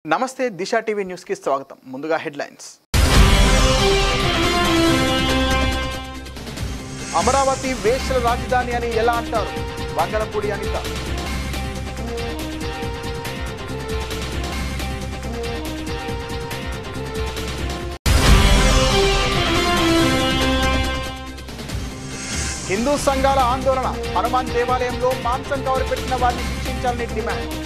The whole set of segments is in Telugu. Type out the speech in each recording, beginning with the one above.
నమస్తే దిశ టీవీ న్యూస్ కి స్వాగతం. ముందుగా హెడ్లైన్స్. అమరావతి వేశ్యల రాజధాని అని ఎలా అంటారు? వంగలపూడి అనిత. హిందూ సంఘాల ఆందోళన. హనుమాన్ దేవాలయంలో మాంసం కవర్ పెట్టిన వారిని శిక్షించాలని డిమాండ్.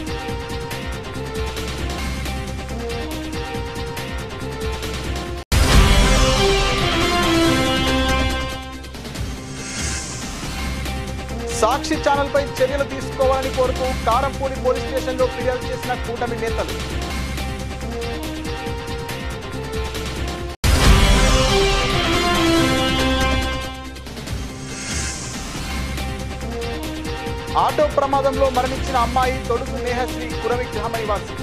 సాక్షి ఛానల్ పై చర్యలు తీసుకోవాలని కోరుతూ కారంపూడి పోలీస్ స్టేషన్లో ఫిర్యాదు చేసిన కూటమి నేతలు. ఆటో ప్రమాదంలో మరణించిన అమ్మాయి తొడుగు నేహశ్రీ కురవి గ్రామ నివాసి.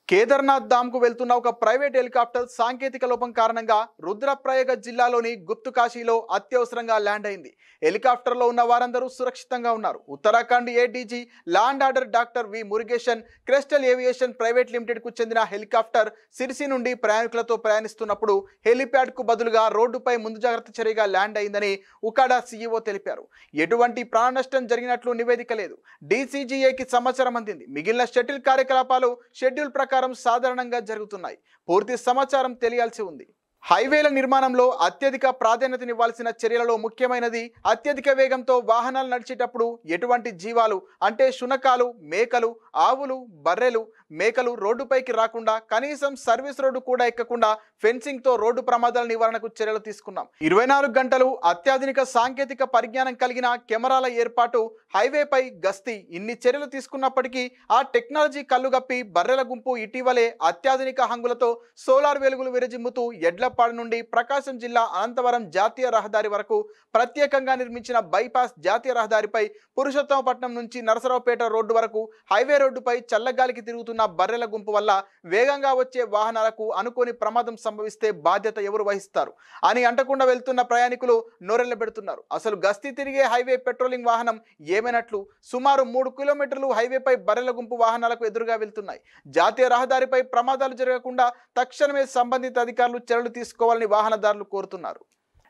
కేదార్నాథ్ ధామ్కు వెళ్తున్న ఒక ప్రైవేట్ హెలికాప్టర్ సాంకేతిక లోపం కారణంగా రుద్రప్రయాగ జిల్లాలోని గుప్తుకాశీలో అత్యవసరంగా ల్యాండ్ అయింది. హెలికాప్టర్లో ఉన్న వారందరూ సురక్షితంగా ఉన్నారు. Uttarakhand ADG land order doctor V Murugesan crystal aviation private లిమిటెడ్కు చెందిన హెలికాప్టర్ సిరిసి నుండి ప్రయాణికులతో ప్రయాణిస్తున్నప్పుడు హెలిప్యాడ్కు బదులుగా రోడ్డుపై ముందు జాగ్రత్త చర్యగా ల్యాండ్ అయిందని ఉకాడా సీఈఓ తెలిపారు. ఎటువంటి ప్రాణ నష్టం జరిగినట్లు నివేదిక లేదు. డీసీజీఏకి సమాచారం అందింది. మిగిలిన షటిల్ కార్యకలాపాలు షెడ్యూల్ ప్రకారం సాధారణంగా జరుగుతున్నాయి. పూర్తి సమాచారం తెలియాల్సి ఉంది. హైవేల నిర్మాణంలో అత్యధిక ప్రాధాన్యతనివ్వాల్సిన చర్యలలో ముఖ్యమైనది అత్యధిక వేగంతో వాహనాలు నడిచేటప్పుడు ఎటువంటి జీవాలు అంటే శునకాలు, మేకలు, ఆవులు, బర్రెలు, మేకలు రోడ్డుపైకి రాకుండా కనీసం సర్వీస్ రోడ్డు కూడా ఎక్కకుండా ఫెన్సింగ్తో రోడ్డు ప్రమాదాల నివారణకు చర్యలు తీసుకున్నాం. 24 గంటలు అత్యాధునిక సాంకేతిక పరిజ్ఞానం కలిగిన కెమెరాల ఏర్పాటు, హైవేపై గస్తీ, ఇన్ని చర్యలు తీసుకున్నప్పటికీ ఆ టెక్నాలజీ కళ్ళుగప్పి బర్రెల గుంపు ఇటీవలే అత్యాధునిక హంగులతో సోలార్ వెలుగులు విరజిమ్ముతూ ఎడ్లపాడు నుండి ప్రకాశం జిల్లా అనంతవరం జాతీయ రహదారి వరకు ప్రత్యేకంగా నిర్మించిన బైపాస్ జాతీయ రహదారిపై పురుషోత్తమపట్నం నుంచి నరసరావుపేట రోడ్డు వరకు హైవే రోడ్డుపై చల్లగాలికి తిరుగుతున్న బర్రెల గుంపు వల్ల వేగంగా వచ్చే వాహనాలకు అనుకోని ప్రమాదం సంభవిస్తే బాధ్యత ఎవరు వహిస్తారు అని అంటకుండా వెళ్తున్న ప్రయాణికులు నోరెళ్లబెడుతున్నారు. అసలు గస్తీ తిరిగే హైవే పెట్రోలింగ్ వాహనం ఏమైనట్లు? సుమారు 3 కిలోమీటర్లు హైవేపై బర్రెల గుంపు వాహనాలకు ఎదురుగా వెళ్తున్నాయి. జాతీయ రహదారిపై ప్రమాదాలు జరగకుండా తక్షణమే సంబంధిత అధికారులు చర్యలు తీసుకోవాలని వాహనదారులు కోరుతున్నారు.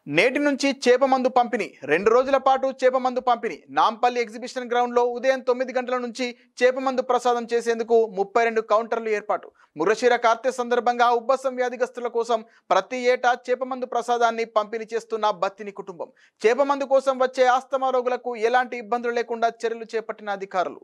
నేటి నుంచి చేపమందు పంపిణీ. 2 రోజుల పాటు చేపమందు పంపిణీ. నాంపల్లి ఎగ్జిబిషన్ గ్రౌండ్లో ఉదయం 9 గంటల నుంచి చేపమందు ప్రసాదం చేసేందుకు 32 కౌంటర్లు ఏర్పాటు. మృగశిర కార్తె సందర్భంగా ఉబ్బసం వ్యాధిగ్రస్తుల కోసం ప్రతి ఏటా చేపమందు ప్రసాదాన్ని పంపిణీ చేస్తున్న బత్తిని కుటుంబం. చేపమందు కోసం వచ్చే ఆస్తమా రోగులకు ఎలాంటి ఇబ్బందులు లేకుండా చర్యలు చేపట్టిన అధికారులు.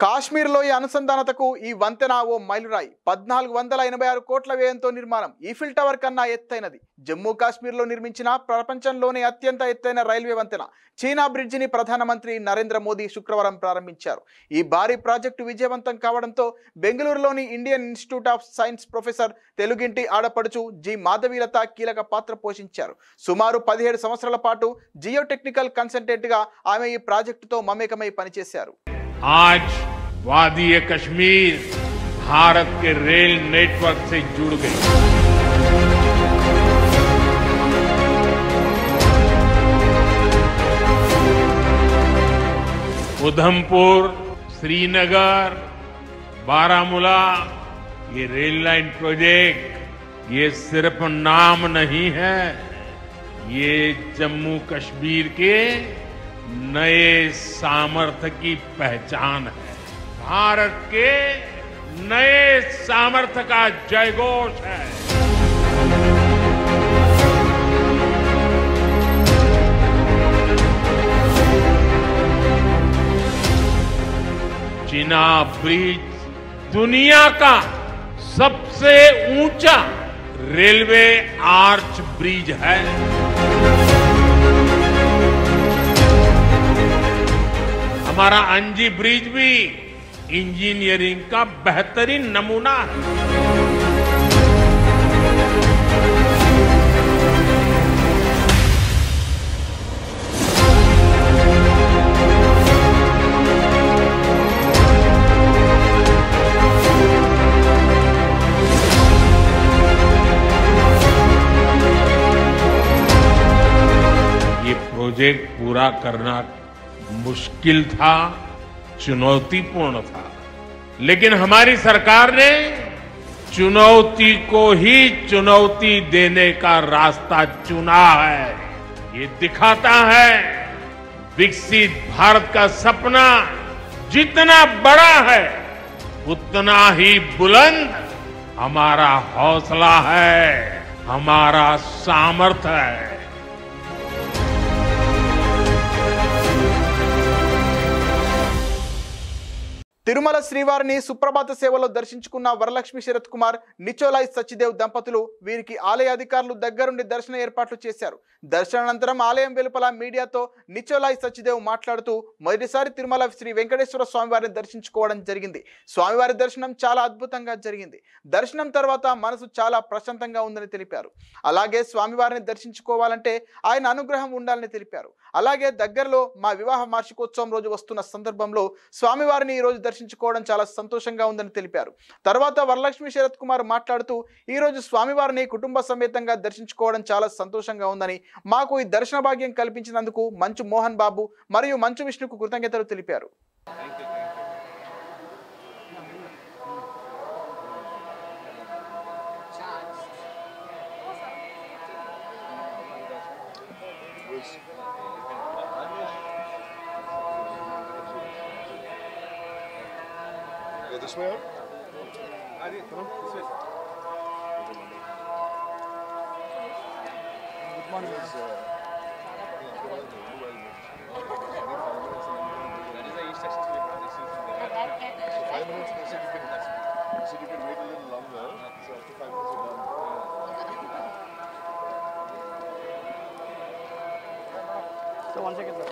కాశ్మీర్ లోయ అనుసంధానతకు ఈ వంతెన ఓ మైలురాయి. 1486 కోట్ల వ్యయంతో నిర్మాణం. ఈఫిల్ టవర్ కన్నా ఎత్తైనది. జమ్మూ కాశ్మీర్లో నిర్మించిన ప్రపంచంలోనే అత్యంత ఎత్తైన రైల్వే వంతెన చీనా బ్రిడ్జిని ప్రధానమంత్రి నరేంద్ర మోదీ శుక్రవారం ప్రారంభించారు. ఈ భారీ ప్రాజెక్టు విజయవంతం కావడంతో బెంగళూరులోని Indian institute of science professor తెలుగింటి ఆడపడుచు జి మాధవీలత కీలక పాత్ర పోషించారు. సుమారు 17 సంవత్సరాల పాటు జియో టెక్నికల్ కన్సల్టెంట్ గా ఆమె ఈ ప్రాజెక్టుతో మమేకమై పనిచేశారు. आज वादी कश्मीर भारत के रेल नेटवर्क से जुड़ गई। उधमपुर, श्रीनगर, बारामूला, ये रेल लाइन प्रोजेक्ट ये सिर्फ नाम नहीं है, ये जम्मू कश्मीर के नए सामर्थ्य की पहचान है। भारत के नए सामर्थ्य का जयघोष है। चिनाब ब्रिज दुनिया का सबसे ऊंचा रेलवे आर्च ब्रिज है। हमारा अंजी ब्रिज भी इंजीनियरिंग का बेहतरीन नमूना है। प्रोजेक्ट पूरा करना मुश्किल था, चुनौतीपूर्ण था, लेकिन हमारी सरकार ने चुनौती को ही चुनौती देने का रास्ता चुना है। ये दिखाता है विकसित भारत का सपना जितना बड़ा है उतना ही बुलंद हमारा हौसला है, हमारा सामर्थ्य है। తిరుమల శ్రీవారిని సుప్రభాత సేవలో దర్శించుకున్న వరలక్ష్మి శరత్ కుమార్, నిచోలాయ్ సచ్చిదేవ్ దంపతులు వీరికి ఆలయ అధికారులు దగ్గరుండి దర్శన ఏర్పాట్లు చేశారు. దర్శనానంతరం ఆలయం వెలుపల మీడియాతో నిచోలాయ్ సచ్చిదేవ్ మాట్లాడుతూ మొదటిసారి తిరుమల శ్రీ వెంకటేశ్వర స్వామివారిని దర్శించుకోవడం జరిగింది. స్వామివారి దర్శనం చాలా అద్భుతంగా జరిగింది. దర్శనం తర్వాత మనసు చాలా ప్రశాంతంగా ఉందని తెలిపారు. అలాగే స్వామివారిని దర్శించుకోవాలంటే ఆయన అనుగ్రహం ఉండాలని తెలిపారు. అలాగే దగ్గరలో మా వివాహ వార్షికోత్సవం రోజు వస్తున్న సందర్భంలో స్వామివారిని ఈ రోజు దర్శించుకోవడం చాలా సంతోషంగా ఉందని తెలిపారు. తర్వాత వరలక్ష్మి శరత్ కుమార్ మాట్లాడుతూ ఈ రోజు స్వామివారిని కుటుంబ సమేతంగా దర్శించుకోవడం చాలా సంతోషంగా ఉందని, మాకు ఈ దర్శన భాగ్యం కల్పించినందుకు మంచు మోహన్ బాబు మరియు మంచు విష్ణుకు కృతజ్ఞతలు తెలిపారు. This way out? Good morning. That is the instructions we have received from the 5 minutes, they said you can wait a little longer. So after 5 minutes you're done. So 1 second, sir.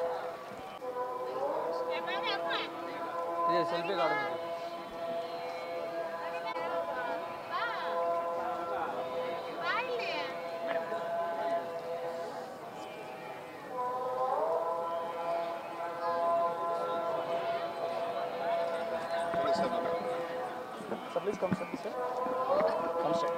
Yes, selfie card. Sir, please come, sir. Come straight.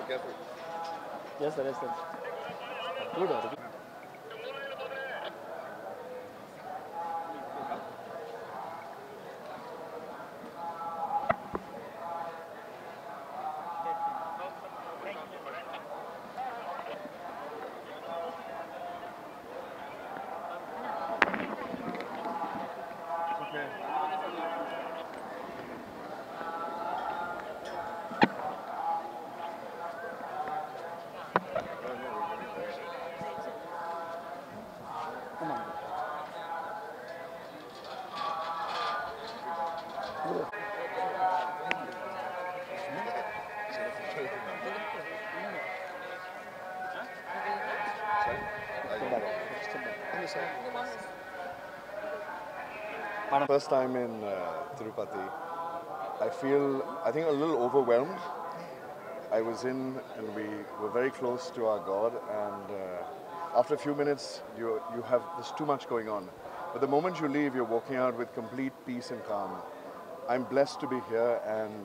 Careful. Yes, sir. Good. First time in Tirupati. I think, a little overwhelmed. I was in and we were very close to our God, and after a few minutes there's too much going on. But the moment you leave, you're walking out with complete peace and calm. I'm blessed to be here, and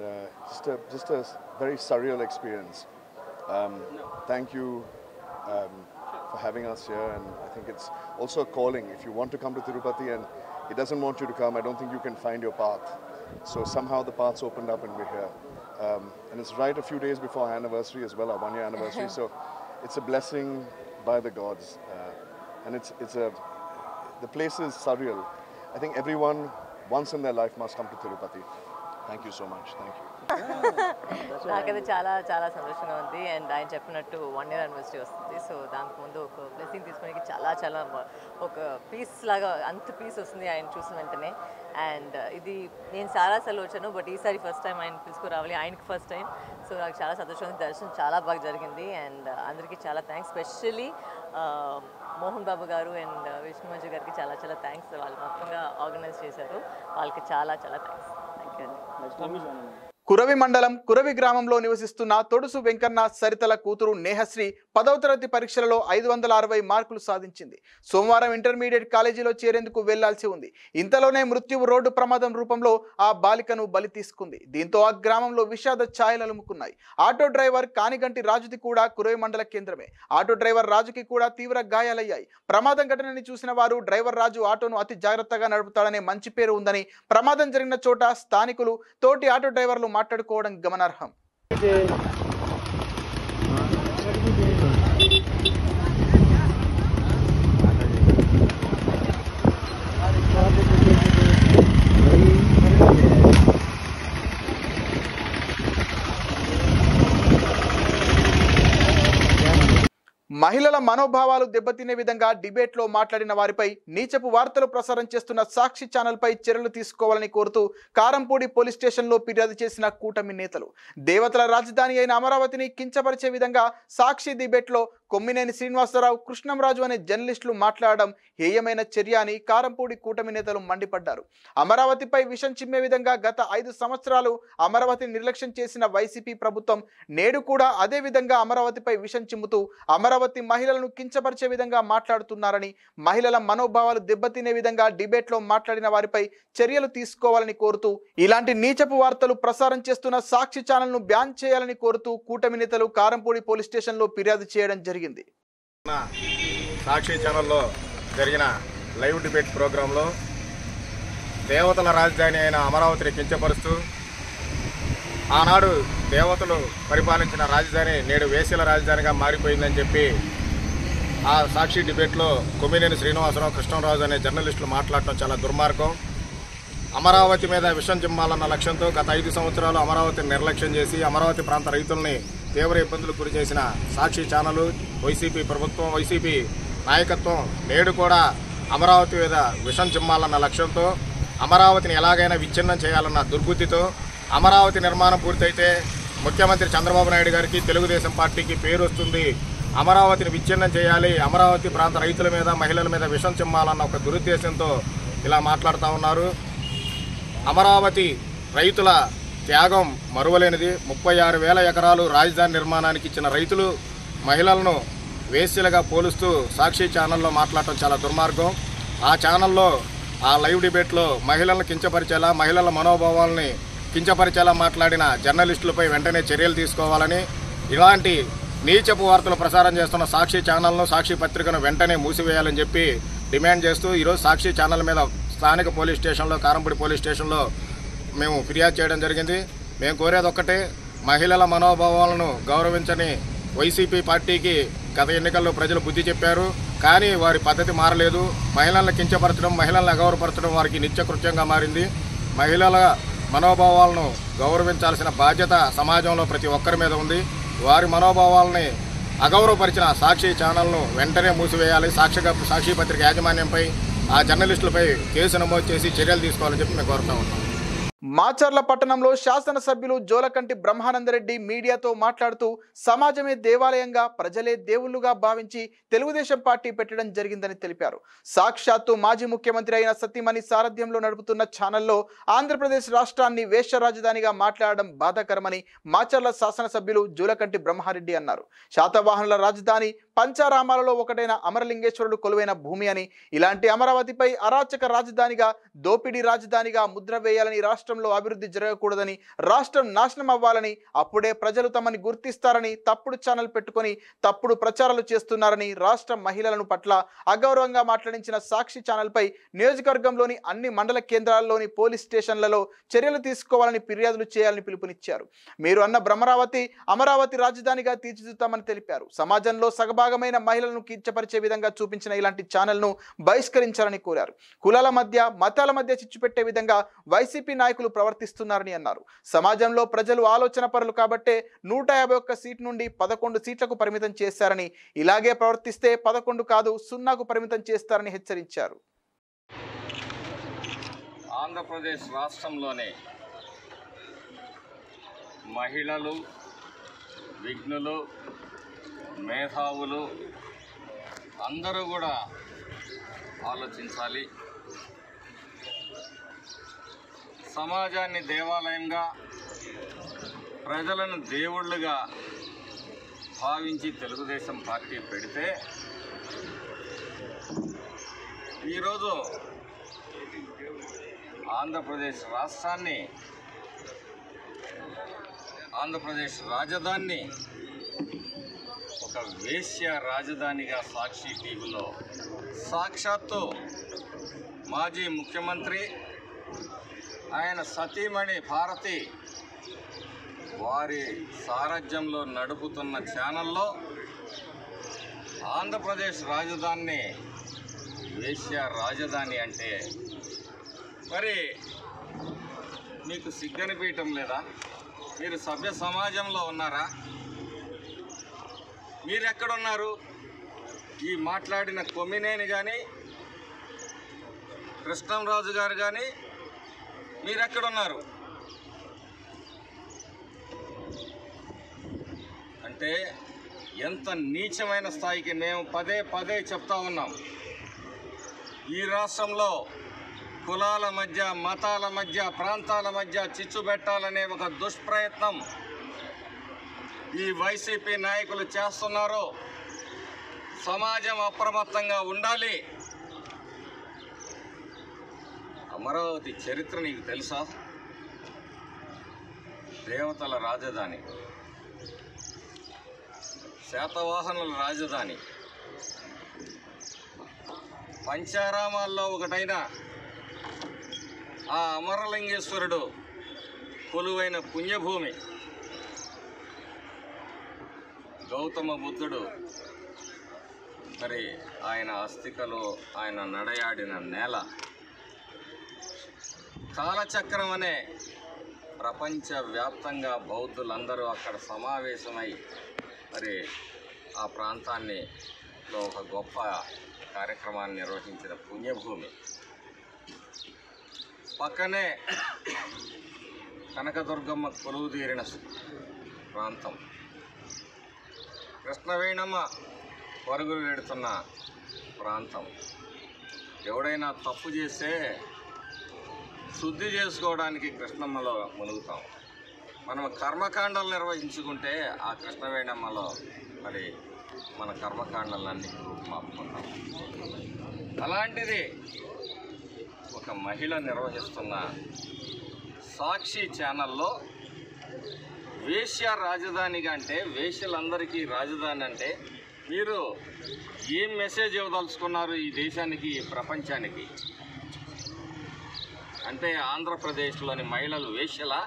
just a very surreal experience. Thank you for having us here, and I think it's also a calling. If you want to come to Tirupati and he doesn't want you to come, I don't think you can find your path. So somehow the path's opened up and we're here. And it's right a few days before our anniversary as well, our 1-year anniversary. So it's a blessing by the gods. And the place is surreal. I think everyone once in their life must come to Tirupati. Thank you so much. Thank you. నాకైతే చాలా చాలా సంతోషంగా ఉంది. అండ్ ఆయన చెప్పినట్టు 1 year anniversary వస్తుంది. సో దానికి ముందు ఒక బ్లెస్సింగ్ తీసుకోవడానికి చాలా చాలా ఒక పీస్ లాగా అంత పీస్ వస్తుంది ఆయన చూసిన వెంటనే. అండ్ ఇది నేను చాలాసార్లు వచ్చాను, బట్ ఈసారి ఫస్ట్ టైం ఆయన తీసుకురావాలి, ఆయనకి ఫస్ట్ టైం. సో నాకు చాలా సంతోషంగా ఉంది. దర్శనం చాలా బాగా జరిగింది. అండ్ అందరికీ చాలా థ్యాంక్స్. స్పెషల్లీ మోహన్ బాబు గారు అండ్ విష్ణు మంజు గారికి చాలా చాలా థ్యాంక్స్. వాళ్ళు మొత్తంగా ఆర్గనైజ్ చేశారు. వాళ్ళకి చాలా చాలా థ్యాంక్స్. Thank you. కురవి మండలం కురవి గ్రామంలో నివసిస్తున్న తొడుసు వెంకన్న సరితల కూతురు నేహశ్రీ 10వ తరగతి పరీక్షలలో 560 మార్కులు సాధించింది. సోమవారం ఇంటర్మీడియట్ కాలేజీలో చేరేందుకు వెళ్లాల్సి ఉంది. ఇంతలోనే మృత్యువు రోడ్డు ప్రమాదం రూపంలో ఆ బాలికను బలి తీసుకుంది. దీంతో ఆ గ్రామంలో విషాద ఛాయలు అలుముకున్నాయి. ఆటో డ్రైవర్ కానిగంటి రాజుది కూడా కురవి మండల కేంద్రమే. ఆటో డ్రైవర్ రాజుకి కూడా తీవ్ర గాయాలయ్యాయి. ప్రమాదం ఘటనని చూసిన వారు డ్రైవర్ రాజు ఆటోను అతి జాగ్రత్తగా నడుపుతాడనే మంచి పేరు ఉందని, ప్రమాదం జరిగిన చోట స్థానికులు తోటి ఆటో డ్రైవర్లు మాట్లాడుకోవడం గమనార్హం. మహిళల మనోభావాలు దెబ్బతినే విధంగా డిబేట్లో మాట్లాడిన వారిపై నీచపు వార్తలు ప్రసారం చేస్తున్న సాక్షి ఛానల్పై చర్యలు తీసుకోవాలని కోరుతూ కారంపూడి పోలీస్ స్టేషన్లో ఫిర్యాదు చేసిన కూటమి నేతలు. దేవతల రాజధాని అయిన అమరావతిని కించపరిచే విధంగా సాక్షి డిబేట్లో కొమ్మినేని శ్రీనివాసరావు, కృష్ణంరాజు అనే జర్నలిస్టులు మాట్లాడడం హేయమైన చర్య అని కారంపూడి కూటమి నేతలు మండిపడ్డారు. అమరావతిపై విషం చిమ్మే విధంగా గత 5 సంవత్సరాలు అమరావతిని నిర్లక్ష్యం చేసిన వైసీపీ ప్రభుత్వం నేడు కూడా అదే విధంగా అమరావతిపై విషం చిమ్ముతూ అమరావతి మహిళలను కించపరిచే విధంగా మాట్లాడుతున్నారని, మహిళల మనోభావాలు దెబ్బతినే విధంగా డిబేట్లో మాట్లాడిన వారిపై చర్యలు తీసుకోవాలని కోరుతూ, ఇలాంటి నీచపు వార్తలు ప్రసారం చేస్తున్న సాక్షి ఛానల్ను బ్యాన్ చేయాలని కోరుతూ కూటమి నేతలు కారంపూడి పోలీస్ స్టేషన్లో ఫిర్యాదు చేయడం జరిగింది. సాక్షి ఛానల్లో జరిగిన లైవ్ డిబేట్ ప్రోగ్రాంలో దేవతల రాజధాని అయిన అమరావతిని కించపరుస్తూ, ఆనాడు దేవతలు పరిపాలించిన రాజధాని నేడు వేశ్యల రాజధానిగా మారిపోయిందని చెప్పి ఆ సాక్షి డిబేట్లో కొమ్మినేని శ్రీనివాసరావు, కృష్ణంరాజు అనే జర్నలిస్టులు మాట్లాడటం చాలా దుర్మార్గం. అమరావతి మీద విషం చిమ్మాలన్న లక్ష్యంతో గత 5 సంవత్సరాలు అమరావతిని నిర్లక్ష్యం చేసి అమరావతి ప్రాంత రైతుల్ని తీవ్ర ఇబ్బందులకు గురి చేసిన సాక్షి ఛానల్, వైసీపీ ప్రభుత్వం, వైసీపీ నాయకత్వం నేడు కూడా అమరావతి మీద విషం చిమ్మాలన్న లక్ష్యంతో, అమరావతిని ఎలాగైనా విచ్ఛిన్నం చేయాలన్న దుర్బుద్ధితో, అమరావతి నిర్మాణం పూర్తయితే ముఖ్యమంత్రి చంద్రబాబు నాయుడు గారికి, తెలుగుదేశం పార్టీకి పేరు వస్తుంది, అమరావతిని విచ్ఛిన్నం చేయాలి, అమరావతి ప్రాంత రైతుల మీద మహిళల మీద విషం చిమ్మాలన్న ఒక దురుద్దేశంతో ఇలా మాట్లాడుతూ ఉన్నారు. అమరావతి రైతుల త్యాగం మరువలేనిది. 36,000 ఎకరాలు రాజధాని నిర్మాణానికి ఇచ్చిన రైతులు మహిళలను వేశ్యలుగా పోలుస్తూ సాక్షి ఛానల్లో మాట్లాడటం చాలా దుర్మార్గం. ఆ ఛానల్లో ఆ లైవ్ డిబేట్లో మహిళలను కించపరిచేలా, మహిళల మనోభావాలని కించపరిచేలా మాట్లాడిన జర్నలిస్టులపై వెంటనే చర్యలు తీసుకోవాలని, ఇలాంటి నీచపు వార్తలు ప్రసారం చేస్తున్న సాక్షి ఛానల్ను, సాక్షి పత్రికను వెంటనే మూసివేయాలని చెప్పి డిమాండ్ చేస్తూ ఈరోజు సాక్షి ఛానల్ మీద స్థానిక పోలీస్ స్టేషన్లో, కారంపూడి పోలీస్ స్టేషన్లో మేము ఫిర్యాదు చేయడం జరిగింది. మేము కోరేది ఒక్కటే, మహిళల మనోభావాలను గౌరవించని వైసీపీ పార్టీకి గత ఎన్నికల్లో ప్రజలు బుద్ధి చెప్పారు, కానీ వారి పద్ధతి మారలేదు. మహిళలను కించపరచడం, మహిళలను అగౌరవపరచడం వారికి నిత్యకృత్యంగా మారింది. మహిళల మనోభావాలను గౌరవించాల్సిన బాధ్యత సమాజంలో ప్రతి ఒక్కరి మీద ఉంది. వారి మనోభావాలని అగౌరవపరిచిన సాక్షి ఛానల్ను వెంటనే మూసివేయాలి. సాక్షి పత్రిక యాజమాన్యంపై, ఆ జర్నలిస్టులపై కేసు నమోదు చేసి చర్యలు తీసుకోవాలని చెప్పి మేము కోరుతా ఉన్నాం. మాచర్ల పట్టణంలో శాసనసభ్యులు జోలకంటి బ్రహ్మానందరెడ్డి మీడియాతో మాట్లాడుతూ, సమాజమే దేవాలయంగా, ప్రజలే దేవుళ్లుగా భావించి తెలుగుదేశం పార్టీ పెట్టడం జరిగిందని తెలిపారు. సాక్షాత్తు మాజీ ముఖ్యమంత్రి అయిన సతీమణి సారథ్యంలో నడుపుతున్న ఛానల్లో ఆంధ్రప్రదేశ్ రాష్ట్రాన్ని వేశ్య రాజధానిగా మాట్లాడడం బాధాకరమని మాచర్ల శాసనసభ్యులు జోలకంటి బ్రహ్మారెడ్డి అన్నారు. శాతవాహనుల రాజధాని పంచారామాలలో ఒకటైన అమరలింగేశ్వరుడు కొలువైన భూమి అని, ఇలాంటి అమరావతిపై అరాచక రాజధానిగా, దోపిడీ రాజధానిగా ముద్ర వేయాలని, రాష్ట్రంలో అభివృద్ధి జరగకూడదని, రాష్ట్రం నాశనం అవ్వాలని, అప్పుడే ప్రజలు తమని గుర్తిస్తారని తప్పుడు ఛానల్ పెట్టుకొని తప్పుడు ప్రచారాలు చేస్తున్నారని, రాష్ట్ర మహిళలను పట్ల అగౌరవంగా మాట్లాడించిన సాక్షి ఛానల్పై నియోజకవర్గంలోని అన్ని మండల కేంద్రాల్లోని పోలీస్ స్టేషన్లలో చర్యలు తీసుకోవాలని, ఫిర్యాదులు చేయాలని పిలుపునిచ్చారు. మీరు అన్న అమరావతి రాజధానిగా తీర్చిదిద్దుతామని తెలిపారు. సమాజంలో సగభాగం భాగమైన మహిళలను కించపరిచే విధంగా చూపించిన ఇలాంటి ఛానల్ను బహిష్కరించాలని కోరారు. కులాల మధ్య మతాల మధ్య చిచ్చు పెట్టే విధంగా వైసీపీ నాయకులు ప్రవర్తిస్తున్నారని అన్నారు. సమాజంలో ప్రజలు ఆలోచన పరులు కాబట్టే 151 సీట్ నుండి 11 సీట్లకు పరిమితం చేశారని, ఇలాగే ప్రవర్తిస్తే 11 కాదు 0కు పరిమితం చేస్తారని హెచ్చరించారు. ఆంధ్రప్రదేశ్ రాష్ట్రంలోనే మహిళలు, విఘ్నులు, మేధావులు అందరూ కూడా ఆలోచించాలి. సమాజాన్ని దేవాలయంగా, ప్రజలను దేవుళ్ళుగా భావించి తెలుగుదేశం పార్టీ పెడితే ఈరోజు ఆంధ్రప్రదేశ్ రాష్ట్రాన్ని, ఆంధ్రప్రదేశ్ రాజధానిని ఒక వేశ్య రాజధానిగా సాక్షి టీవీలో సాక్షాత్తు మాజీ ముఖ్యమంత్రి ఆయన సతీమణి భారతి వారి సారథ్యంలో నడుపుతున్న ఛానల్లో ఆంధ్రప్రదేశ్ రాజధానిని వేశ్య రాజధాని అంటే మరి మీకు సిగ్గనిపించటం లేదా? మీరు సభ్య సమాజంలో ఉన్నారా? మీరు ఎక్కడున్నారు? ఈ మాట్లాడిన కొమ్మినేని కానీ, కృష్ణంరాజు గారు కానీ మీరెక్కడున్నారు? అంటే ఎంత నీచమైన స్థాయికి మేము పదే చెప్తా ఉన్నాం. ఈ రాష్ట్రంలో కులాల మధ్య, మతాల మధ్య, ప్రాంతాల మధ్య చిచ్చు పెట్టాలనే ఒక దుష్ప్రయత్నం ఈ వైసీపీ నాయకులు చేస్తున్నారు. సమాజం అప్రమత్తంగా ఉండాలి. అమరావతి చరిత్ర నీకు తెలుసా? దేవతల రాజధాని, శాతవాహనుల రాజధాని, పంచారామాల్లో ఒకటైన ఆ అమరలింగేశ్వరుడు కొలువైన పుణ్యభూమి, గౌతమ బుద్ధుడు మరి ఆయన అస్థికలు, ఆయన నడయాడిన నేల, కాలచక్రం అనే ప్రపంచవ్యాప్తంగా బౌద్ధులందరూ అక్కడ సమావేశమై మరి ఆ ప్రాంతాన్ని ఒక గొప్ప కార్యక్రమాన్ని నిర్వహించిన పుణ్యభూమి. పక్కనే కనకదుర్గమ్మ కొలువుదీరిన ప్రాంతం, కృష్ణవేణమ్మ పరుగులు పెడుతున్న ప్రాంతం. ఎవడైనా తప్పు చేస్తే శుద్ధి చేసుకోవడానికి కృష్ణమ్మలో మునుగుతాం. మనం కర్మకాండాలు నిర్వహించుకుంటే ఆ కృష్ణవేణమ్మలో మరి మన కర్మకాండాలన్నీ రూపుమాపుకుంటాం. అలాంటిది ఒక మహిళ నిర్వహిస్తున్న సాక్షి ఛానల్లో వేశ్య రాజధానిగా అంటే, వేశ్యలందరికీ రాజధాని అంటే మీరు ఏం మెసేజ్ ఇవ్వదలుచుకున్నారు ఈ దేశానికి, ఈ ప్రపంచానికి? అంటే ఆంధ్రప్రదేశ్లోని మహిళలు వేశ్యలా?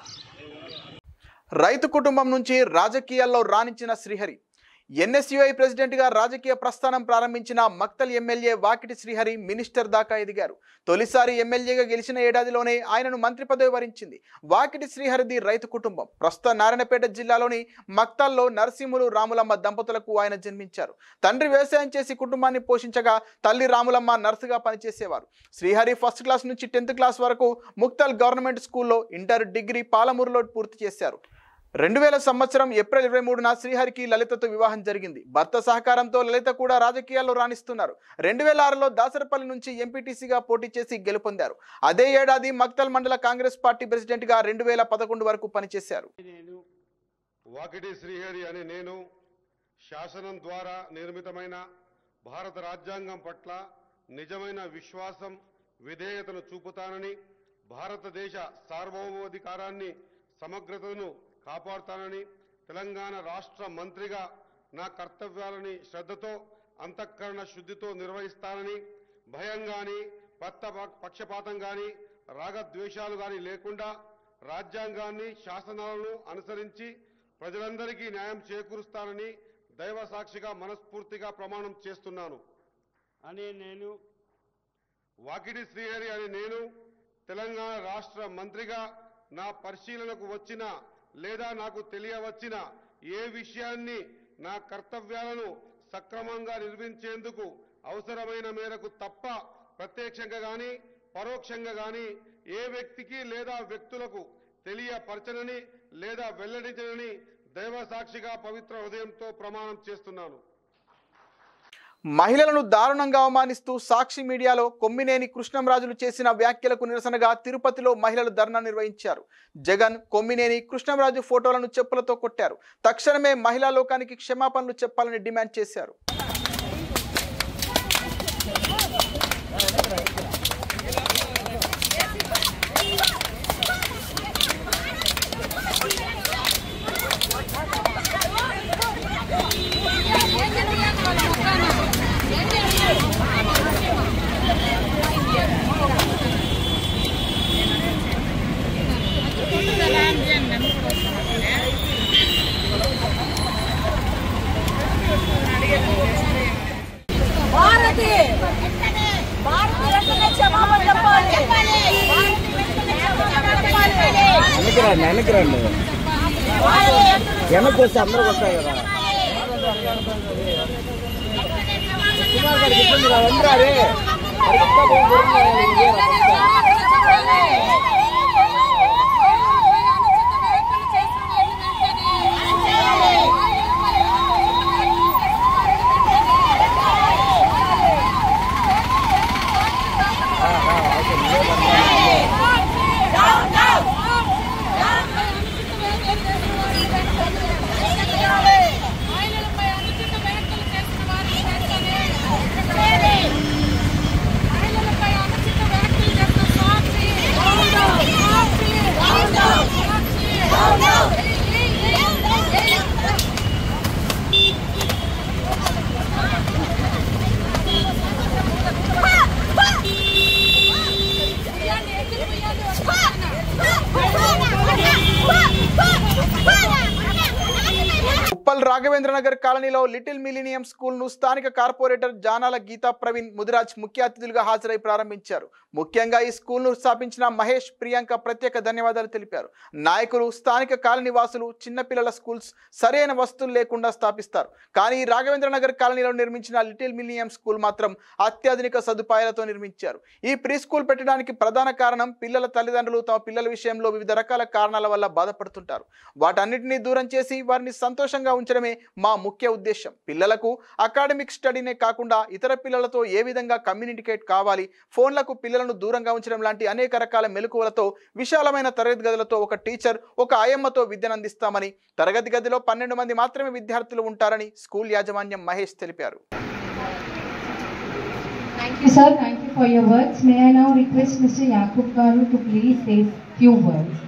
రైతు కుటుంబం నుంచి రాజకీయాల్లో రాణించిన శ్రీహరి ఎన్ఎస్యుఐ ప్రెసిడెంట్గా రాజకీయ ప్రస్థానం ప్రారంభించిన మక్తల్ ఎమ్మెల్యే వాకిటి శ్రీహరి మినిస్టర్ దాకా ఎదిగారు. తొలిసారి ఎమ్మెల్యేగా గెలిచిన ఏడాదిలోనే ఆయనను మంత్రి పదవి వరించింది. వాకిటి శ్రీహరిది రైతు కుటుంబం. ప్రస్తుత నారాయణపేట జిల్లాలోని మక్తల్లో నరసింహులు, రాములమ్మ దంపతులకు ఆయన జన్మించారు. తండ్రి వ్యవసాయం చేసి కుటుంబాన్ని పోషించగా తల్లి రాములమ్మ నర్సుగా పనిచేసేవారు. శ్రీహరి ఫస్ట్ క్లాస్ నుంచి 10th క్లాస్ వరకు ముక్తల్ గవర్నమెంట్ స్కూల్లో, ఇంటర్, డిగ్రీ పాలమూరులో పూర్తి చేశారు. 2000 సంవత్సరం ఏప్రిల్ 23న శ్రీహరికి లలితతో వివాహం జరిగింది. భర్త సహకారంతో లలిత కూడా రాజకీయాల్లో రాణిస్తున్నారు. 2006లో దాసరపల్లి నుంచి ఎంపీటీసీగా పోటీ చేసి గెలుపొందారు. అదే ఏడాది మక్తల్ మండల కాంగ్రెస్ పార్టీ ప్రెసిడెంట్గా 2011 వరకు పనిచేశారు. వాకిటి శ్రీహరి అనే నేను శాసనం ద్వారా నిర్మితమైన భారత రాజ్యాంగం పట్ల నిజమైన విశ్వాసం, విధేయతను చూపుతానని, భారతదేశ సార్వభౌమాధికారాన్ని, సమగ్రతను కాపాడుతానని, తెలంగాణ రాష్ట్ర మంత్రిగా నా కర్తవ్యాలని శ్రద్ధతో, అంతఃకరణ శుద్ధితో నిర్వహిస్తానని, భయం కానీ, పక్షపాతం కానీ, రాగద్వేషాలు కానీ లేకుండా రాజ్యాంగాన్ని, శాసనాలను అనుసరించి ప్రజలందరికీ న్యాయం చేకూరుస్తానని దైవ సాక్షిగా మనస్ఫూర్తిగా ప్రమాణం చేస్తున్నాను అని నేను వాకిటి శ్రీహరి అని నేను తెలంగాణ రాష్ట్ర మంత్రిగా నా పరిశీలనకు వచ్చిన లేదా నాకు తెలియవచ్చిన ఏ విషయాన్ని నా కర్తవ్యాలను సక్రమంగా నిర్వహించేందుకు అవసరమైన మేరకు తప్ప ప్రత్యక్షంగా కానీ పరోక్షంగా కానీ ఏ వ్యక్తికి లేదా వ్యక్తులకు తెలియపరచనని లేదా వెల్లడించనని దైవ సాక్షిగా పవిత్ర హృదయంతో ప్రమాణం చేస్తున్నాను. మహిళలను దారుణంగా అవమానిస్తూ సాక్షి మీడియాలో కొమ్మినేని కృష్ణంరాజులు చేసిన వ్యాఖ్యలకు నిరసనగా తిరుపతిలో మహిళలు ధర్నా నిర్వహించారు. జగన్, కొమ్మినేని, కృష్ణంరాజు ఫోటోలను చెప్పులతో కొట్టారు. తక్షణమే మహిళా లోకానికి క్షమాపణలు చెప్పాలని డిమాండ్ చేశారు. వెనక్కి వస్తే అందరూ వస్తాయి కదా రాఘవేంద్రనగర్ కాలనీలో లిటిల్ మిలీనియం స్కూల్ ను స్థానిక కార్పొరేటర్ జానాల గీతా ప్రవీణ్ ముదిరాజ్ ముఖ్య అతిథులుగా హాజరై ప్రారంభించారు. ముఖ్యంగా ఈ స్కూల్ ను స్థాపించిన మహేష్, ప్రియాంక ప్రత్యేక ధన్యవాదాలు తెలిపారు. నాయకులు, స్థానిక కాలనీ వాసులు చిన్నపిల్లల స్కూల్స్ సరైన వస్తువులు లేకుండా స్థాపిస్తారు. కానీ రాఘవేంద్రనగర్ కాలనీలో నిర్మించిన లిటిల్ మిలీనియం స్కూల్ మాత్రం అత్యాధునిక సదుపాయాలతో నిర్మించారు. ఈ ప్రీ స్కూల్ పెట్టడానికి ప్రధాన కారణం పిల్లల తల్లిదండ్రులు తమ పిల్లల విషయంలో వివిధ రకాల కారణాల వల్ల బాధపడుతుంటారు. వాటన్నిటినీ దూరం చేసి వారిని సంతోషంగా ఉంచడమే మా ముఖ్య ఉద్దేశం. పిల్లలకు అకాడమిక్ స్టడీనే కాకుండా ఇతర పిల్లలతో ఏ విధంగా కమ్యూనికేట్ కావాలి, ఫోన్లకు పిల్లలను దూరంగా ఉంచడం లాంటి అనేక రకాల మెలకువలతో విశాలమైన తరగతి గదులతో ఒక టీచర్, ఒక ఆయమ్మతో విద్యను అందిస్తామని, తరగతి గదిలో 12 మంది మాత్రమే విద్యార్థులు ఉంటారని స్కూల్ యాజమాన్యం మహేష్ తెలిపారు. Thank you, sir. Thank you for your words. May I now request Mr. Yakub Garu to please say few words.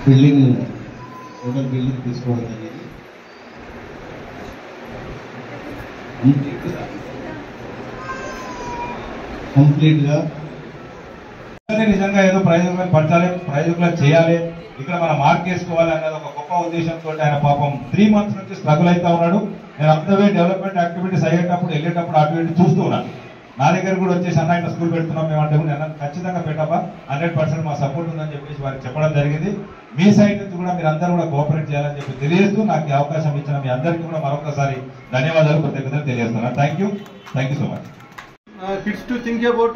Building total building తీసుకోవడం జరిగింది. కంప్లీట్గా నిజంగా ఏదో ప్రయోజకులు చేయాలి, ఇక్కడ మనం మార్క్ చేసుకోవాలి అన్నది ఒక గొప్ప ఉద్దేశంతో ఆయన పాపం 3 months నుంచి స్ట్రగుల్ అవుతా ఉన్నాడు. నేను అంతవే డెవలప్మెంట్ యాక్టివిటీస్ అయ్యేటప్పుడు వెళ్ళేటప్పుడు అటు ఇటు చూస్తూ ఉన్నాను. నా దగ్గర కూడా వచ్చేసి అన్న ఇట్లా స్కూల్ పెడుతున్నాం మేమంటే కూడా నేను ఖచ్చితంగా పెట్టబా, 100% మా సపోర్ట్ ఉందని చెప్పేసి వారికి చెప్పడం జరిగింది. మీ సైడ్ నుంచి కూడా మీరు అందరూ కూడా కోఆపరేట్ చేయాలని చెప్పి తెలియజేస్తూ నాకు ఈ అవకాశం ఇచ్చిన మీ అందరికీ కూడా మరొకసారి ధన్యవాదాలు, కృతజ్ఞతలు తెలియజేస్తున్నాను. Thank you so much. Kids to think about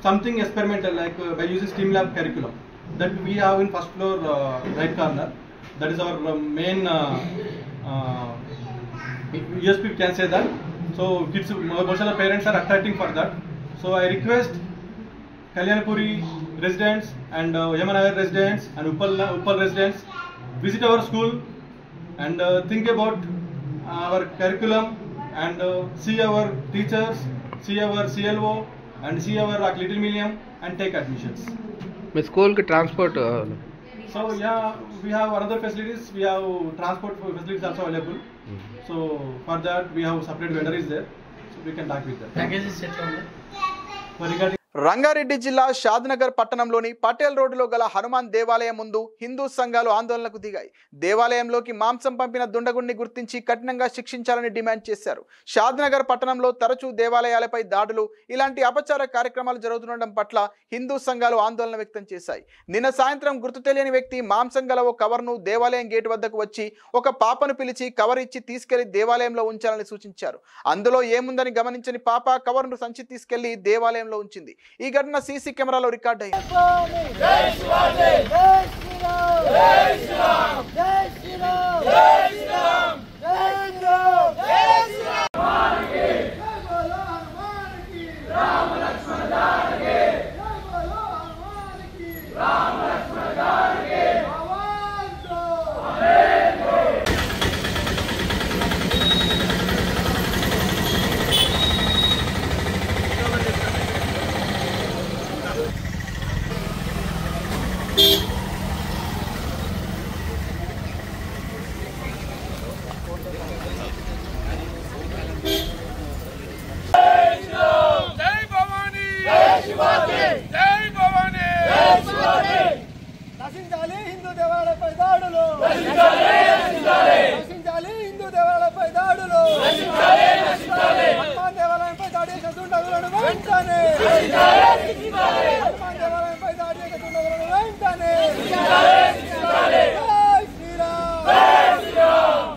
something experimental like by using STEAMLab curriculum that we have in first floor right corner. That is our main USP, we can say that. So kids, most of the parents are attracting for that. So I request Kalyanapuri residents and Yamanagar residents and Uppal residents visit our school and think about our curriculum and see our teachers, see our CLO and see our Little Millennium and take admissions. మీ స్కూల్కి transport So yeah, we have another facilities. We have transport facilities also available. So for that we have separate vendor is there. So we can talk with them. Packages set on that. So regarding Rangareddy జిల్లా షాద్నగర్ పట్టణంలోని పటేల్ రోడ్డులో గల హనుమాన్ దేవాలయం ముందు హిందూ సంఘాలు ఆందోళనకు దిగాయి. దేవాలయంలోకి మాంసం పంపిన దుండగుడిని గుర్తించి కఠినంగా శిక్షించాలని డిమాండ్ చేశారు. షాద్నగర్ పట్టణంలో తరచూ దేవాలయాలపై దాడులు, ఇలాంటి అపచార కార్యక్రమాలు జరుగుతుండడం పట్ల హిందూ సంఘాలు ఆందోళన వ్యక్తం చేశాయి. నిన్న సాయంత్రం గుర్తు తెలియని వ్యక్తి మాంసం గల ఓ కవర్ను దేవాలయం గేటు వద్దకు వచ్చి ఒక పాపను పిలిచి కవర్ ఇచ్చి తీసుకెళ్లి దేవాలయంలో ఉంచాలని సూచించారు. అందులో ఏముందని గమనించని పాప కవర్ను సంచి తీసుకెళ్లి దేవాలయంలో ఉంచింది. ఈ ఘటన సీసీ కెమెరాలో రికార్డ్ అయింది. నశించాలి హిందూ దేవాలయాలపై దాడులు, నశించాలి హిందూ దేవాలయాలపై దాడులు, హనుమాన్ దేవాలయంపై దాడి చేసే దుండగులను వెంటనే, హనుమాన్ దేవాలయంపై దాడి చేసే దుండగులను వెంటనే. జై శ్రీరామ్, జై శ్రీరామ్, జై శ్రీరామ్,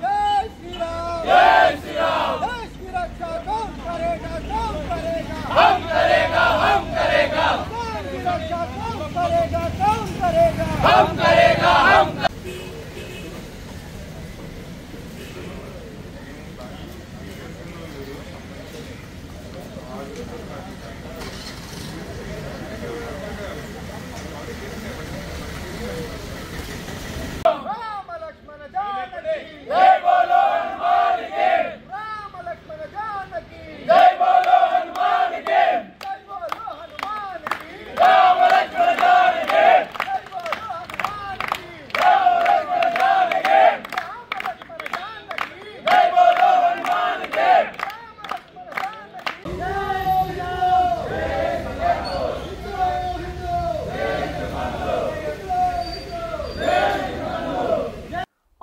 జై శ్రీరామ్. देश की रक्षा कौन करेगा, कौन करेगा, हम करेगा, हम करेगा. देश की रक्षा कौन करेगा, कौन करेगा, हम करेगा, हम. राम लक्ष्मण जानकी जय बोलो हनुमान की, राम लक्ष्मण जानकी जय बोलो हनुमान की, जय बोलो हनुमान की, राम लक्ष्मण जानकी जय बोलो हनुमान की, राम लक्ष्मण जानकी, राम लक्ष्मण जानकी जय बोलो हनुमान की, राम लक्ष्मण जानकी.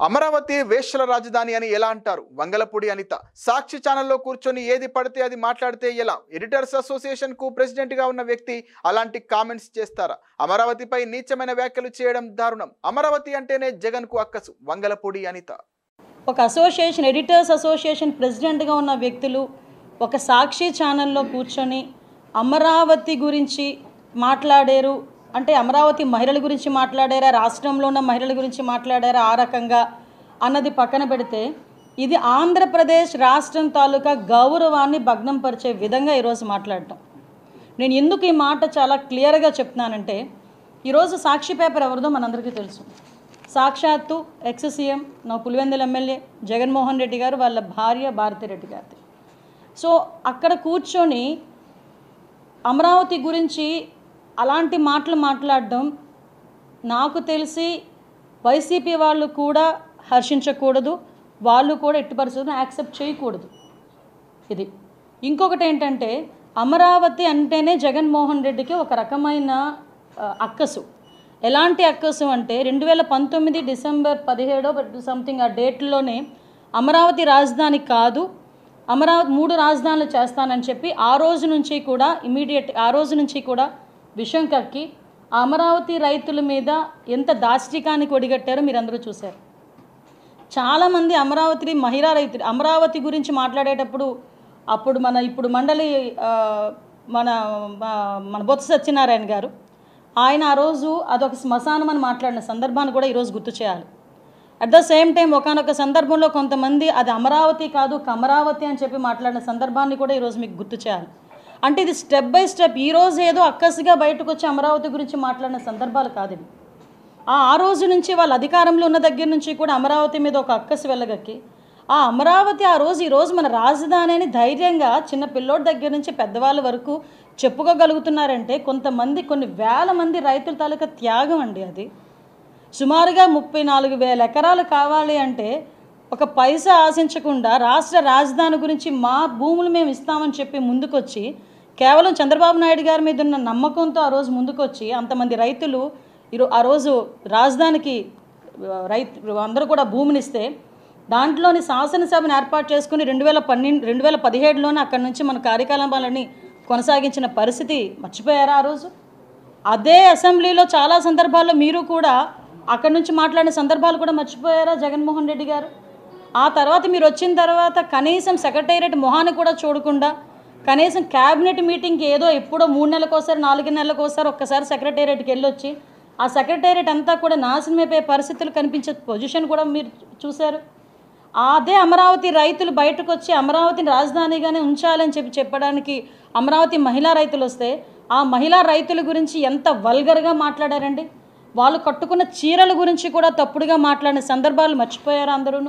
అమరావతి వేశ్యల రాజధాని అని ఎలా అంటారు? వంగలపూడి అనిత సాక్షి ఛానల్లో కూర్చొని ఏది పడితే అది మాట్లాడితే ఎలా? ఎడిటర్స్ అసోసియేషన్ కు ప్రెసిడెంట్ గా ఉన్న వ్యక్తి అలాంటి కామెంట్స్ చేస్తారా? అమరావతిపై నీచమైన వ్యాఖ్యలు చేయడం దారుణం. అమరావతి అంటేనే జగన్ కు అక్కసు. వంగలపూడి అనిత ఒక అసోసియేషన్, ఎడిటర్స్ అసోసియేషన్ ప్రెసిడెంట్గా ఉన్న వ్యక్తులు ఒక సాక్షి ఛానల్లో కూర్చొని అమరావతి గురించి మాట్లాడారు అంటే అమరావతి మహిళల గురించి మాట్లాడారా, రాష్ట్రంలో ఉన్న మహిళల గురించి మాట్లాడారా ఆ రకంగా అన్నది పక్కన పెడితే, ఇది ఆంధ్రప్రదేశ్ రాష్ట్రం తాలూకా గౌరవాన్ని భగ్నం పరిచే విధంగా ఈరోజు మాట్లాడటం. నేను ఎందుకు ఈ మాట చాలా క్లియర్గా చెప్తున్నానంటే, ఈరోజు సాక్షి పేపర్ ఎవరిదో మనందరికీ తెలుసు. సాక్షాత్తు ఎక్స్ సీఎం నా పులివెందుల ఎమ్మెల్యే జగన్మోహన్ రెడ్డి గారు వాళ్ళ భార్య భారతిరెడ్డి గారిది. సో అక్కడ కూర్చొని అమరావతి గురించి అలాంటి మాటలు మాట్లాడడం నాకు తెలిసి వైసీపీ వాళ్ళు కూడా హర్షించకూడదు, వాళ్ళు కూడా ఎట్టి పరిస్థితులను యాక్సెప్ట్ చేయకూడదు. ఇది ఇంకొకటి ఏంటంటే, అమరావతి అంటేనే జగన్మోహన్ రెడ్డికి ఒక రకమైన అక్కసు. ఎలాంటి అక్కసు అంటే 2019 డిసెంబర్ 17 సంథింగ్ ఆ డేట్లోనే అమరావతి రాజధాని కాదు, అమరావతి 3 రాజధానులు చేస్తానని చెప్పి ఆ రోజు నుంచి కూడా ఆ రోజు నుంచి కూడా విషయం కక్కి అమరావతి రైతుల మీద ఎంత దాష్టికానికి ఒడిగట్టారో మీరందరూ చూశారు. చాలామంది అమరావతి మహిళా రైతులు అమరావతి గురించి మాట్లాడేటప్పుడు ఇప్పుడు మండలి మన బొత్స సత్యనారాయణ గారు ఆయన ఆ రోజు అదొక శ్మశానం అని మాట్లాడిన సందర్భాన్ని కూడా ఈరోజు గుర్తు చేయాలి. అట్ ద సేమ్ టైం ఒకానొక సందర్భంలో కొంతమంది అది అమరావతి కాదు కమరావతి అని చెప్పి మాట్లాడిన సందర్భాన్ని కూడా ఈరోజు మీకు గుర్తు చేయాలి. అంటే ఇది స్టెప్ బై స్టెప్ ఈరోజు ఏదో అక్కసిగా బయటకు వచ్చి అమరావతి గురించి మాట్లాడిన సందర్భాలు కాదు ఇవి. ఆ రోజు నుంచి వాళ్ళ అధికారంలో ఉన్న దగ్గర నుంచి కూడా అమరావతి మీద ఒక అక్కసి వెళ్ళగక్కి ఆ అమరావతి ఈరోజు మన రాజధాని అని ధైర్యంగా చిన్న పిల్లోడి దగ్గర నుంచి పెద్దవాళ్ళ వరకు చెప్పుకోగలుగుతున్నారంటే కొన్ని వేల మంది రైతుల తాలూకా త్యాగం అండి అది. సుమారుగా 34,000 ఎకరాలు కావాలి అంటే ఒక పైసా ఆశించకుండా రాష్ట్ర రాజధాని గురించి మా భూములు మేము ఇస్తామని చెప్పి ముందుకొచ్చి కేవలం చంద్రబాబు నాయుడు గారి మీద ఉన్న నమ్మకంతో ఆ రోజు ముందుకొచ్చి అంతమంది రైతులు ఆ రోజు రాజధానికి అందరూ కూడా భూమినిస్తే దాంట్లోని శాసనసభను ఏర్పాటు చేసుకుని 2017లోనే అక్కడి నుంచి మన కార్యకలాపాలని కొనసాగించిన పరిస్థితి మర్చిపోయారా ఆ రోజు? అదే అసెంబ్లీలో చాలా సందర్భాల్లో మీరు కూడా అక్కడి నుంచి మాట్లాడిన సందర్భాలు కూడా మర్చిపోయారా జగన్మోహన్ రెడ్డి గారు? ఆ తర్వాత మీరు వచ్చిన తర్వాత కనీసం సెక్రటేరియట్ మొహాన్ని కూడా చూడకుండా కనీసం క్యాబినెట్ మీటింగ్కి ఏదో ఎప్పుడో 3 నెలలకోసారి 4 నెలలకోసారి ఒక్కసారి సెక్రటేరియట్కి వెళ్ళొచ్చి ఆ సెక్రటేరియట్ అంతా కూడా నాశనమైపోయే పరిస్థితులు కనిపించే పొజిషన్ కూడా మీరు చూశారు. అదే అమరావతి రైతులు బయటకు వచ్చి అమరావతిని రాజధానిగానే ఉంచాలని చెప్పడానికి అమరావతి మహిళా రైతులు వస్తే ఆ మహిళా రైతుల గురించి ఎంత వల్గర్గా మాట్లాడారండి. వాళ్ళు కట్టుకున్న చీరల గురించి కూడా తప్పుడుగా మాట్లాడిన సందర్భాలు మర్చిపోయారు అందరూ.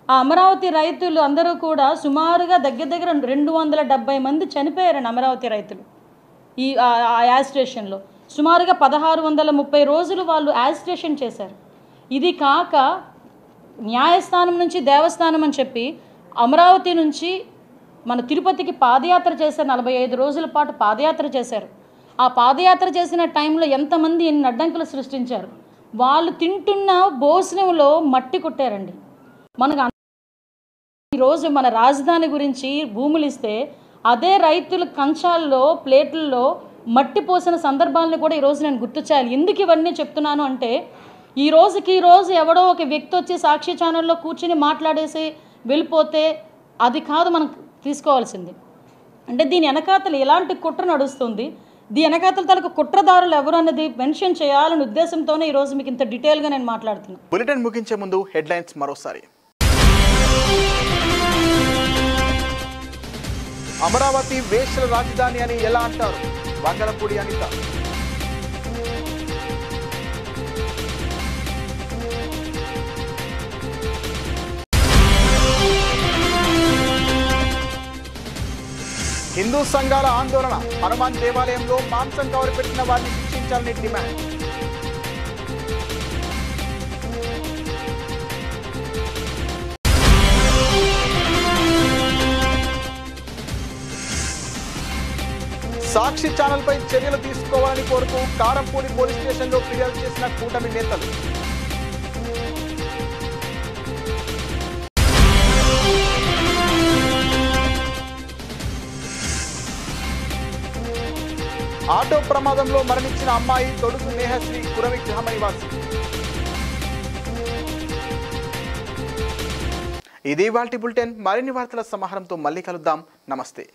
ఆ అమరావతి రైతులు అందరూ కూడా సుమారుగా దగ్గర 270 మంది చనిపోయారండి అమరావతి రైతులు ఈ యాజిటేషన్లో. సుమారుగా 1630 రోజులు వాళ్ళు యాజిటేషన్ చేశారు. ఇది కాక న్యాయస్థానం నుంచి దేవస్థానం అని చెప్పి అమరావతి నుంచి మన తిరుపతికి పాదయాత్ర చేశారు. 45 రోజుల పాటు పాదయాత్ర చేశారు. ఆ పాదయాత్ర చేసిన టైంలో ఎంతమంది ఎన్ని అడ్డంకులు సృష్టించారు. వాళ్ళు తింటున్న భోజనంలో మట్టి కొట్టారండి. మనకు ఈరోజు మన రాజధాని గురించి భూములు ఇస్తే అదే రైతుల కంచాల్లో ప్లేట్లలో మట్టి పోసిన సందర్భాలను కూడా ఈరోజు నేను గుర్తు చేయాలి. ఎందుకు ఇవన్నీ చెప్తున్నాను అంటే ఈ రోజు ఎవడో ఒక వ్యక్తి వచ్చి సాక్షి ఛానల్లో కూర్చుని మాట్లాడేసి వెళ్ళిపోతే అది కాదు మనం తీసుకోవాల్సింది. అంటే దీని వెనకాతలు ఎలాంటి కుట్ర నడుస్తుంది, దీని వెనకాతల తలకు కుట్రదారులు ఎవరు అన్నది మెన్షన్ చేయాలనే ఉద్దేశంతోనే ఈరోజు మీకు ఇంత డీటెయిల్గా నేను మాట్లాడుతున్నాను. బులెటిన్ ముగించే ముందు హెడ్లైన్స్ మరోసారి. అమరావతి వేశ్యల రాజధాని అని ఎలా అంటారు? వంగలపూడి అనిత. హిందూ సంఘాల ఆందోళన, హనుమాన్ దేవాలయంలో మాంసం కవర్ పెట్టిన వారిని శిక్షించాలని డిమాండ్. సాక్షి ఛానల్ పై చర్యలు తీసుకోవాలని కోరుతూ కారంపూడి పోలీస్ స్టేషన్లో ఫిర్యాదు చేసిన కూటమి నేతలు. ఆటో ప్రమాదంలో మరణించిన అమ్మాయి తొడుగు నేహశ్రీ కురవి గ్రామ నివాసి. ఇది ఇవాల్టి బులెటిన్. మరిన్ని వార్తల సమాహారంతో మళ్ళీ కలుద్దాం. నమస్తే.